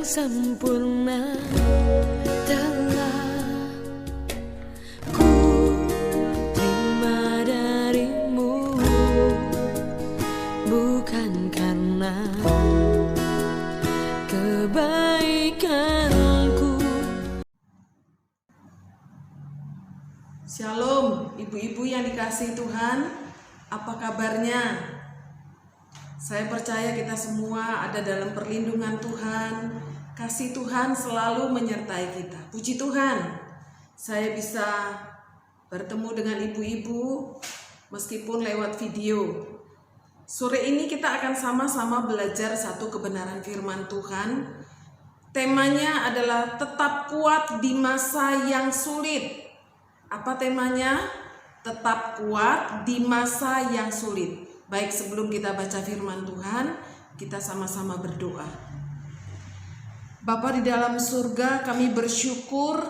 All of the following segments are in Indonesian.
sempurna telah ku terima darimu, bukan karena kebaikanku. Shalom, ibu-ibu yang dikasihi Tuhan, apa kabarnya? Saya percaya kita semua ada dalam perlindungan Tuhan. Kasih Tuhan selalu menyertai kita. Puji Tuhan, saya bisa bertemu dengan ibu-ibu meskipun lewat video. Sore ini kita akan sama-sama belajar satu kebenaran firman Tuhan. Temanya adalah tetap kuat di masa yang sulit. Apa temanya? Tetap kuat di masa yang sulit. Baik, sebelum kita baca firman Tuhan, kita sama-sama berdoa. Bapa di dalam surga, kami bersyukur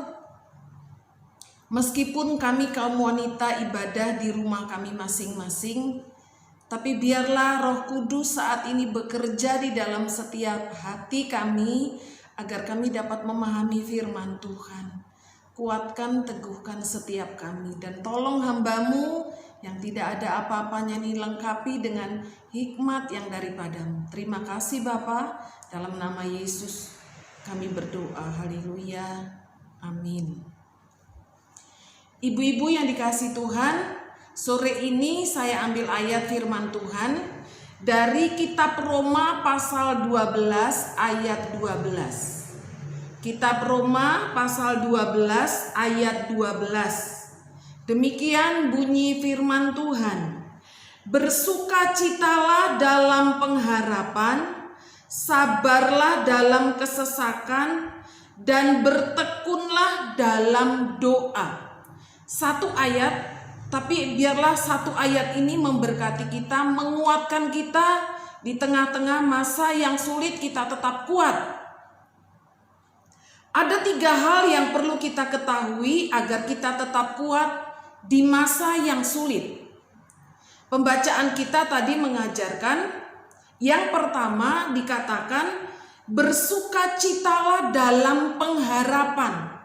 meskipun kami kaum wanita ibadah di rumah kami masing-masing, tapi biarlah Roh Kudus saat ini bekerja di dalam setiap hati kami agar kami dapat memahami firman Tuhan. Kuatkan, teguhkan setiap kami, dan tolong hamba-Mu yang tidak ada apa-apanya ini lengkapi dengan hikmat yang daripadamu. Terima kasih Bapa, dalam nama Yesus kami berdoa. Haleluya, amin. Ibu-ibu yang dikasihi Tuhan, sore ini saya ambil ayat firman Tuhan dari kitab Roma pasal 12 ayat 12. Kitab Roma pasal 12 ayat 12. Demikian bunyi firman Tuhan. Bersukacitalah dalam pengharapan, sabarlah dalam kesesakan, dan bertekunlah dalam doa. Satu ayat, tapi biarlah satu ayat ini memberkati kita, menguatkan kita di tengah-tengah masa yang sulit. Kita tetap kuat. Ada 3 hal yang perlu kita ketahui agar kita tetap kuat di masa yang sulit. Pembacaan kita tadi mengajarkan, yang pertama dikatakan bersukacitalah dalam pengharapan.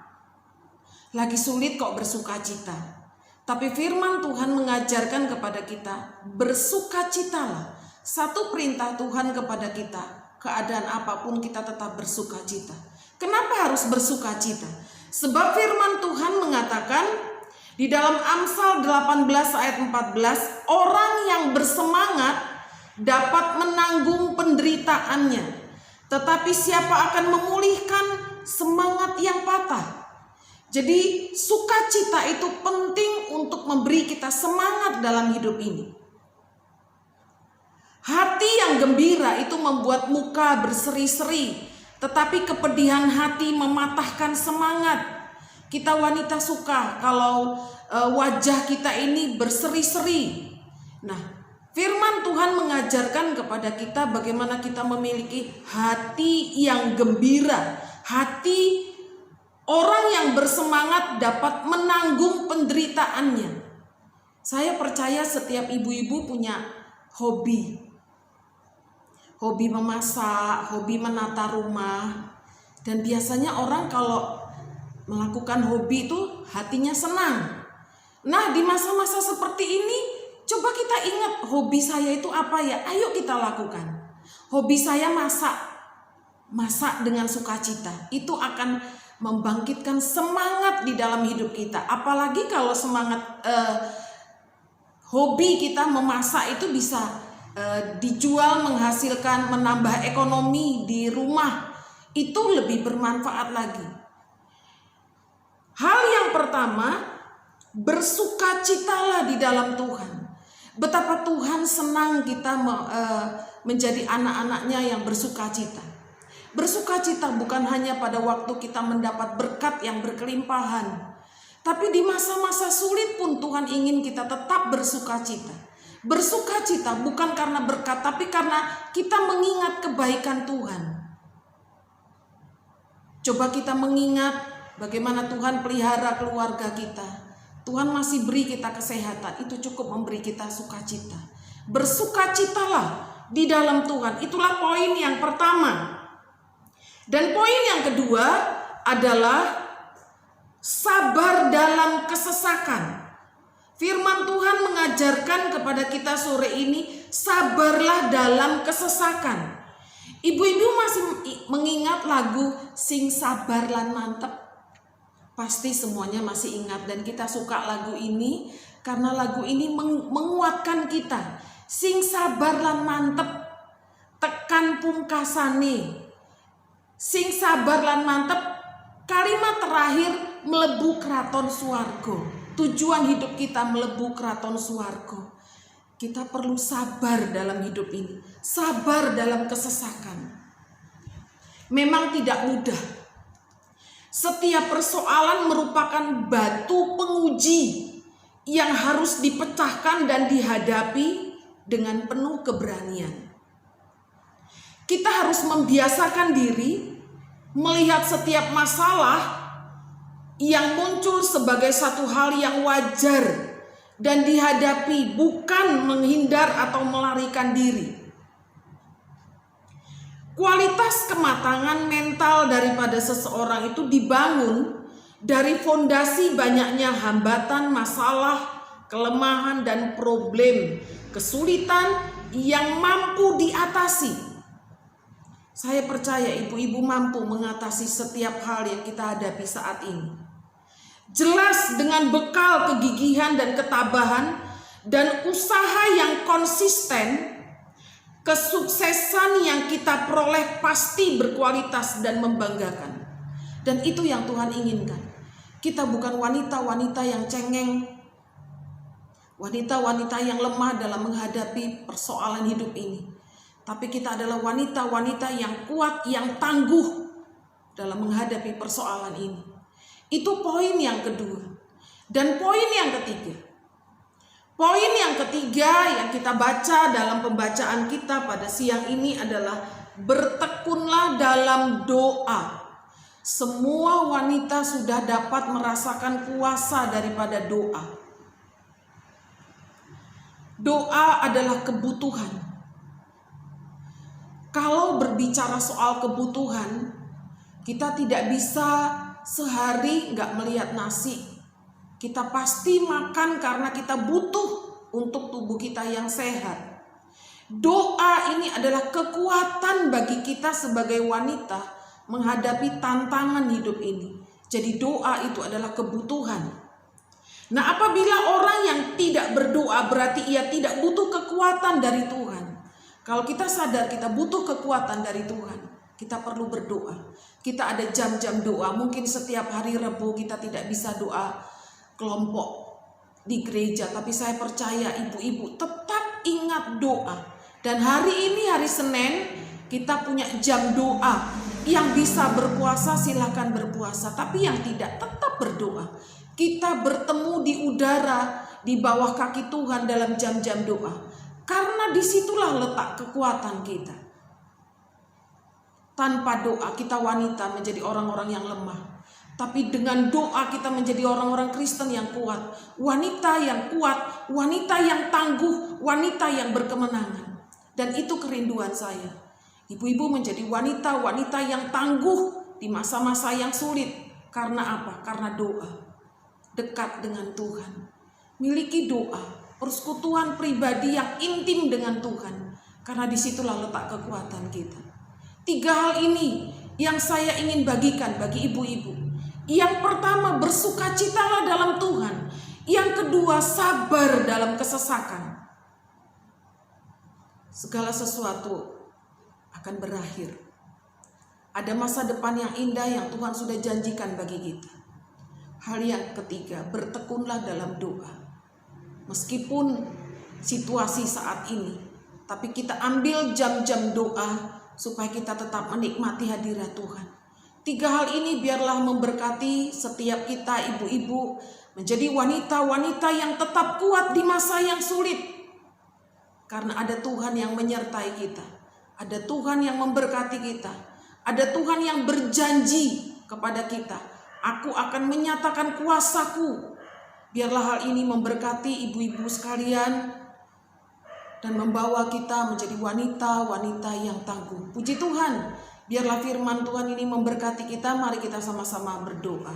Lagi sulit kok bersukacita. Tapi firman Tuhan mengajarkan kepada kita bersukacitalah. Satu perintah Tuhan kepada kita, keadaan apapun kita tetap bersukacita. Kenapa harus bersukacita? Sebab firman Tuhan mengatakan di dalam Amsal 18 ayat 14, orang yang bersemangat dapat menanggung penderitaannya, tetapi siapa akan memulihkan semangat yang patah? Jadi sukacita itu penting untuk memberi kita semangat dalam hidup ini. Hati yang gembira itu membuat muka berseri-seri, tetapi kepedihan hati mematahkan semangat. Kita wanita suka kalau wajah kita ini berseri-seri. Nah, firman Tuhan mengajarkan kepada kita bagaimana kita memiliki hati yang gembira. Hati orang yang bersemangat dapat menanggung penderitaannya. Saya percaya setiap ibu-ibu punya hobi. Hobi memasak, hobi menata rumah. Dan biasanya orang kalau melakukan hobi itu hatinya senang. Nah, di masa-masa seperti ini coba kita ingat hobi saya itu apa ya? Ayo kita lakukan. Hobi saya masak. Masak dengan sukacita. Itu akan membangkitkan semangat di dalam hidup kita. Apalagi kalau semangat hobi kita memasak itu bisa dijual, menghasilkan, menambah ekonomi di rumah. Itu lebih bermanfaat lagi. Hal yang pertama, bersukacitalah di dalam Tuhan. Betapa Tuhan senang kita menjadi anak-anaknya yang bersukacita. Bersukacita bukan hanya pada waktu kita mendapat berkat yang berkelimpahan, tapi di masa-masa sulit pun Tuhan ingin kita tetap bersukacita. Bersukacita bukan karena berkat, tapi karena kita mengingat kebaikan Tuhan. Coba kita mengingat bagaimana Tuhan pelihara keluarga kita. Tuhan masih beri kita kesehatan, itu cukup memberi kita sukacita. Bersukacitalah di dalam Tuhan. Itulah poin yang pertama. Dan poin yang kedua adalah sabar dalam kesesakan. Firman Tuhan mengajarkan kepada kita sore ini, sabarlah dalam kesesakan. Ibu-ibu masih mengingat lagu Sing Sabar Lan Mantep? Pasti semuanya masih ingat, dan kita suka lagu ini karena lagu ini menguatkan kita. Sing sabar lan mantep, tekan pungkasane. Sing sabar lan mantep, kalimat terakhir melebu kraton swarga. Tujuan hidup kita melebu kraton swarga. Kita perlu sabar dalam hidup ini, sabar dalam kesesakan. Memang tidak mudah. Setiap persoalan merupakan batu penguji yang harus dipecahkan dan dihadapi dengan penuh keberanian. Kita harus membiasakan diri melihat setiap masalah yang muncul sebagai satu hal yang wajar dan dihadapi, bukan menghindar atau melarikan diri. Kualitas kematangan mental daripada seseorang itu dibangun dari fondasi banyaknya hambatan, masalah, kelemahan, dan problem, kesulitan yang mampu diatasi. Saya percaya ibu-ibu mampu mengatasi setiap hal yang kita hadapi saat ini. Jelas dengan bekal kegigihan dan ketabahan dan usaha yang konsisten, kesuksesan yang kita peroleh pasti berkualitas dan membanggakan. Dan itu yang Tuhan inginkan. Kita bukan wanita-wanita yang cengeng, wanita-wanita yang lemah dalam menghadapi persoalan hidup ini. Tapi kita adalah wanita-wanita yang kuat, yang tangguh dalam menghadapi persoalan ini. Itu poin yang kedua. Dan poin yang ketiga. Poin yang ketiga yang kita baca dalam pembacaan kita pada siang ini adalah bertekunlah dalam doa. Semua wanita sudah dapat merasakan kuasa daripada doa. Doa adalah kebutuhan. Kalau berbicara soal kebutuhan, kita tidak bisa sehari nggak melihat nasi. Kita pasti makan karena kita butuh untuk tubuh kita yang sehat. Doa ini adalah kekuatan bagi kita sebagai wanita menghadapi tantangan hidup ini. Jadi doa itu adalah kebutuhan. Nah, apabila orang yang tidak berdoa berarti ia tidak butuh kekuatan dari Tuhan. Kalau kita sadar kita butuh kekuatan dari Tuhan, kita perlu berdoa. Kita ada jam-jam doa. Mungkin setiap hari Rabu kita tidak bisa doa kelompok di gereja, tapi saya percaya ibu-ibu tetap ingat doa. Dan hari ini hari Senin kita punya jam doa. Yang bisa berpuasa silakan berpuasa, tapi yang tidak tetap berdoa. Kita bertemu di udara di bawah kaki Tuhan dalam jam-jam doa. Karena disitulah letak kekuatan kita. Tanpa doa kita wanita menjadi orang-orang yang lemah. Tapi dengan doa kita menjadi orang-orang Kristen yang kuat. Wanita yang kuat, wanita yang tangguh, wanita yang berkemenangan. Dan itu kerinduan saya. Ibu-ibu menjadi wanita-wanita yang tangguh di masa-masa yang sulit. Karena apa? Karena doa. Dekat dengan Tuhan. Miliki doa. Persekutuan pribadi yang intim dengan Tuhan. Karena disitulah letak kekuatan kita. 3 hal ini yang saya ingin bagikan bagi ibu-ibu. Yang pertama, bersukacitalah dalam Tuhan. Yang kedua, sabar dalam kesesakan. Segala sesuatu akan berakhir. Ada masa depan yang indah yang Tuhan sudah janjikan bagi kita. Hal yang ketiga, bertekunlah dalam doa. Meskipun situasi saat ini, tapi kita ambil jam-jam doa supaya kita tetap menikmati hadirat Tuhan. 3 hal ini biarlah memberkati setiap kita ibu-ibu menjadi wanita-wanita yang tetap kuat di masa yang sulit. Karena ada Tuhan yang menyertai kita. Ada Tuhan yang memberkati kita. Ada Tuhan yang berjanji kepada kita. Aku akan menyatakan kuasaku. Biarlah hal ini memberkati ibu-ibu sekalian. Dan membawa kita menjadi wanita-wanita yang tangguh. Puji Tuhan. Biarlah firman Tuhan ini memberkati kita. Mari kita sama-sama berdoa.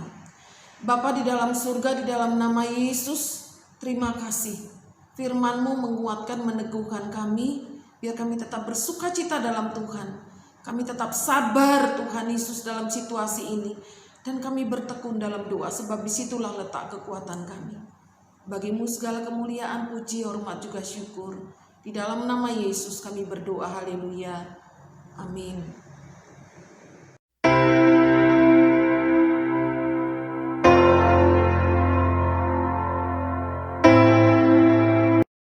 Bapa di dalam surga, di dalam nama Yesus, terima kasih. Firman-Mu menguatkan, meneguhkan kami. Biar kami tetap bersuka cita dalam Tuhan. Kami tetap sabar Tuhan Yesus dalam situasi ini. Dan kami bertekun dalam doa, sebab disitulah letak kekuatan kami. Bagimu segala kemuliaan, puji, hormat juga syukur. Di dalam nama Yesus kami berdoa, haleluya. Amin.